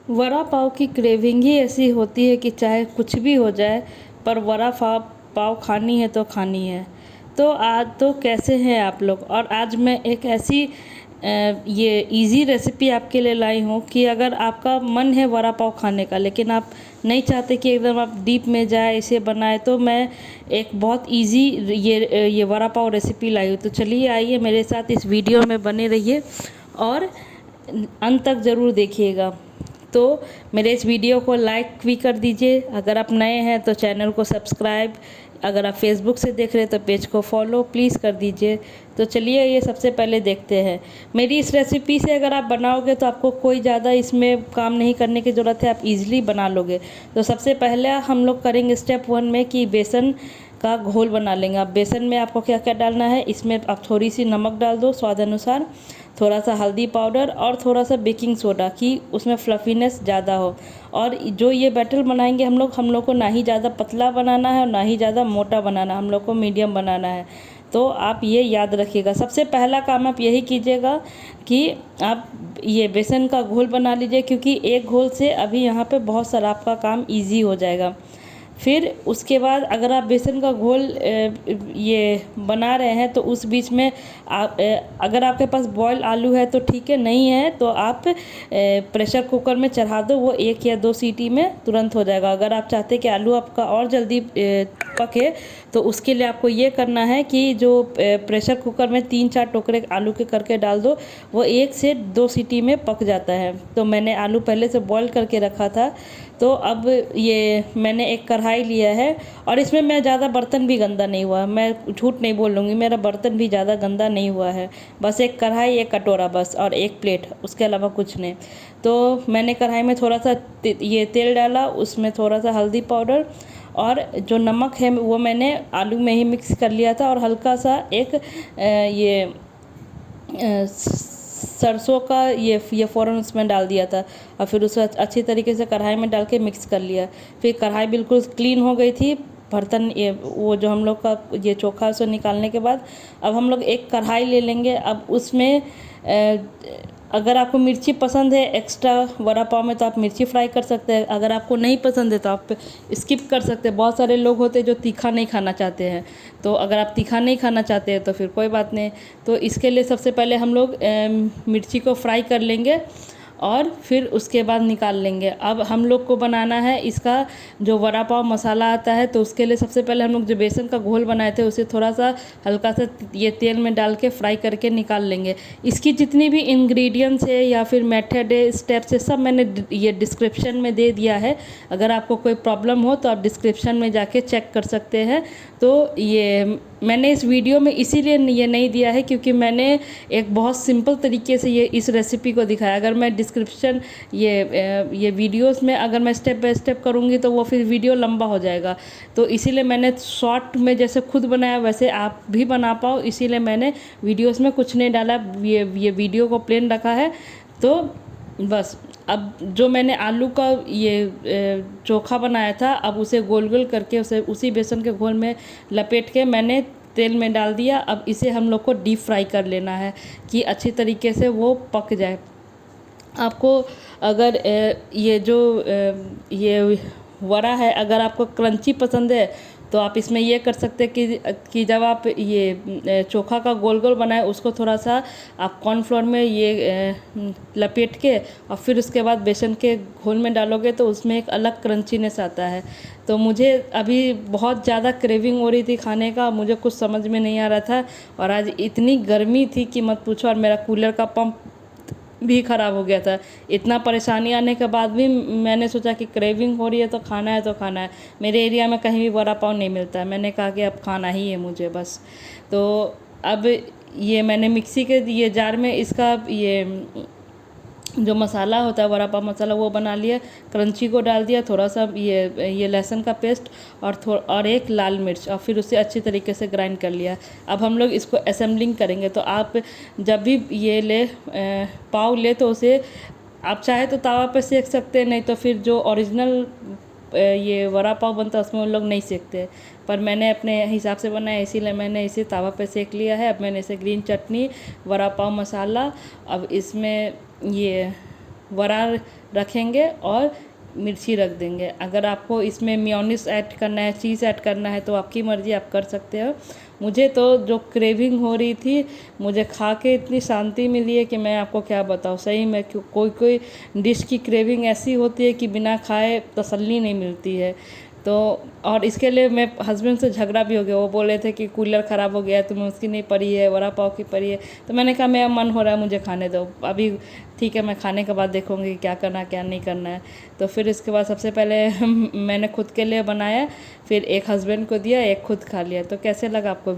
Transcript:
वड़ा पाव की क्रेविंग ही ऐसी होती है कि चाहे कुछ भी हो जाए, पर वड़ा पाव खानी है तो खानी है। तो आज तो कैसे हैं आप लोग? और आज मैं एक ऐसी ये इजी रेसिपी आपके लिए लाई हूँ कि अगर आपका मन है वड़ा पाव खाने का, लेकिन आप नहीं चाहते कि एकदम आप डीप में जाए इसे बनाए, तो मैं एक बहुत इजी ये वड़ा पाव रेसिपी लाई हूँ। तो चलिए आइए मेरे साथ इस वीडियो में बने रहिए और अंत तक ज़रूर देखिएगा। तो मेरे इस वीडियो को लाइक भी कर दीजिए, अगर आप नए हैं तो चैनल को सब्सक्राइब, अगर आप फेसबुक से देख रहे हैं तो पेज को फॉलो प्लीज़ कर दीजिए। तो चलिए ये सबसे पहले देखते हैं। मेरी इस रेसिपी से अगर आप बनाओगे तो आपको कोई ज़्यादा इसमें काम नहीं करने की ज़रूरत है, आप इजीली बना लोगे। तो सबसे पहले हम लोग करेंगे स्टेप 1 में कि बेसन का घोल बना लेंगे। अब बेसन में आपको क्या क्या डालना है, इसमें आप थोड़ी सी नमक डाल दो स्वाद अनुसार, थोड़ा सा हल्दी पाउडर और थोड़ा सा बेकिंग सोडा कि उसमें फ्लफीनेस ज़्यादा हो। और जो ये बैटर बनाएंगे हम लोग को ना ही ज़्यादा पतला बनाना है और ना ही ज़्यादा मोटा बनाना, हम लोग को मीडियम बनाना है। तो आप ये याद रखिएगा, सबसे पहला काम आप यही कीजिएगा कि आप ये बेसन का घोल बना लीजिए, क्योंकि एक घोल से अभी यहाँ पे बहुत सारा आपका काम इजी हो जाएगा। फिर उसके बाद अगर आप बेसन का घोल ये बना रहे हैं तो उस बीच में आप अगर आपके पास बॉयल आलू है तो ठीक है, नहीं है तो आप प्रेशर कुकर में चढ़ा दो, वो 1 या 2 सीटी में तुरंत हो जाएगा। अगर आप चाहते हैं कि आलू आपका और जल्दी पके तो उसके लिए आपको ये करना है कि जो प्रेशर कुकर में 3-4 टोकरे आलू के करके डाल दो, वो 1 से 2 सीटी में पक जाता है। तो मैंने आलू पहले से बॉईल करके रखा था। तो अब ये मैंने एक कढ़ाई लिया है और इसमें मैं ज़्यादा बर्तन भी गंदा नहीं हुआ, मैं झूठ नहीं बोलूँगी, मेरा बर्तन भी ज़्यादा गंदा नहीं हुआ है। बस एक कढ़ाई, एक कटोरा बस और एक प्लेट, उसके अलावा कुछ नहीं। तो मैंने कढ़ाई में थोड़ा सा ये तेल डाला, उसमें थोड़ा सा हल्दी पाउडर और जो नमक है वो मैंने आलू में ही मिक्स कर लिया था, और हल्का सा एक ये सरसों का ये फ़ौरन उसमें डाल दिया था। और फिर उसे अच्छी तरीके से कढ़ाई में डाल के मिक्स कर लिया। फिर कढ़ाई बिल्कुल क्लीन हो गई थी, बर्तन ये वो जो हम लोग का ये चोखा उसे निकालने के बाद अब हम लोग एक कढ़ाई ले लेंगे। अब उसमें अगर आपको मिर्ची पसंद है एक्स्ट्रा वड़ा पाव में तो आप मिर्ची फ्राई कर सकते हैं, अगर आपको नहीं पसंद है तो आप स्किप कर सकते हैं। बहुत सारे लोग होते हैं जो तीखा नहीं खाना चाहते हैं, तो अगर आप तीखा नहीं खाना चाहते हैं तो फिर कोई बात नहीं। तो इसके लिए सबसे पहले हम लोग मिर्ची को फ्राई कर लेंगे और फिर उसके बाद निकाल लेंगे। अब हम लोग को बनाना है इसका जो वड़ा पाव मसाला आता है, तो उसके लिए सबसे पहले हम लोग जो बेसन का घोल बनाए थे उसे थोड़ा सा हल्का सा ये तेल में डाल के फ्राई करके निकाल लेंगे। इसकी जितनी भी इंग्रेडिएंट्स है या फिर मेथड है, स्टेप्स है, सब मैंने ये डिस्क्रिप्शन में दे दिया है। अगर आपको कोई प्रॉब्लम हो तो आप डिस्क्रिप्शन में जाके चेक कर सकते हैं। तो ये मैंने इस वीडियो में इसीलिए ये नहीं दिया है क्योंकि मैंने एक बहुत सिंपल तरीके से ये इस रेसिपी को दिखाया। अगर मैं डिस्क्रिप्शन ये वीडियोस में अगर मैं स्टेप बाय स्टेप करूँगी तो वो फिर वीडियो लंबा हो जाएगा। तो इसीलिए मैंने शॉर्ट में जैसे खुद बनाया वैसे आप भी बना पाओ, इसीलिए मैंने वीडियोस में कुछ नहीं डाला, ये वीडियो को प्लेन रखा है। तो बस अब जो मैंने आलू का ये चोखा बनाया था, अब उसे गोल गोल करके उसे उसी बेसन के घोल में लपेट के मैंने तेल में डाल दिया। अब इसे हम लोग को डीप फ्राई कर लेना है कि अच्छी तरीके से वो पक जाए। आपको अगर ये जो ये वड़ा है अगर आपको क्रंची पसंद है तो आप इसमें ये कर सकते हैं कि जब आप ये चोखा का गोल गोल बनाए उसको थोड़ा सा आप कॉर्नफ्लोर में ये लपेट के और फिर उसके बाद बेसन के घोल में डालोगे तो उसमें एक अलग क्रंचीनेस आता है। तो मुझे अभी बहुत ज़्यादा क्रेविंग हो रही थी खाने का, मुझे कुछ समझ में नहीं आ रहा था और आज इतनी गर्मी थी कि मत पूछो, और मेरा कूलर का पंप भी ख़राब हो गया था। इतना परेशानी आने के बाद भी मैंने सोचा कि क्रेविंग हो रही है तो खाना है तो खाना है। मेरे एरिया में कहीं भी वड़ा पाव नहीं मिलता है, मैंने कहा कि अब खाना ही है मुझे बस। तो अब ये मैंने मिक्सी के ये जार में इसका ये जो मसाला होता है वड़ा पाव मसाला वो बना लिया, क्रंची को डाल दिया, थोड़ा सा ये लहसुन का पेस्ट और एक लाल मिर्च, और फिर उसे अच्छी तरीके से ग्राइंड कर लिया। अब हम लोग इसको असेंबलिंग करेंगे। तो आप जब भी ये पाव ले तो उसे आप चाहे तो तावा पे सेक सकते हैं, नहीं तो फिर जो ओरिजिनल ये वड़ा पाव बनता है उसमें उन लोग नहीं सेकते, पर मैंने अपने हिसाब से बनाया इसीलिए मैंने इसे तावा पे सेक लिया है। अब मैंने इसे ग्रीन चटनी, वड़ा पाव मसाला, अब इसमें ये वड़ा रखेंगे और मिर्ची रख देंगे। अगर आपको इसमें मेयोनीज ऐड करना है, चीज़ ऐड करना है तो आपकी मर्ज़ी, आप कर सकते हो। मुझे तो जो क्रेविंग हो रही थी, मुझे खा के इतनी शांति मिली है कि मैं आपको क्या बताऊँ। सही में कोई कोई डिश की क्रेविंग ऐसी होती है कि बिना खाए तसल्ली नहीं मिलती है। तो और इसके लिए मैं हस्बैंड से झगड़ा भी हो गया। वो बोले थे कि कूलर ख़राब हो गया है, तुम्हें उसकी नहीं पड़ी है, वड़ा पाव की पड़ी है। तो मैंने कहा मेरा मन हो रहा है, मुझे खाने दो अभी, ठीक है, मैं खाने के बाद देखूँगी क्या करना है क्या नहीं करना है। तो फिर इसके बाद सबसे पहले मैंने खुद के लिए बनाया, फिर एक हस्बैंड को दिया, एक खुद खा लिया। तो कैसे लगा आपको?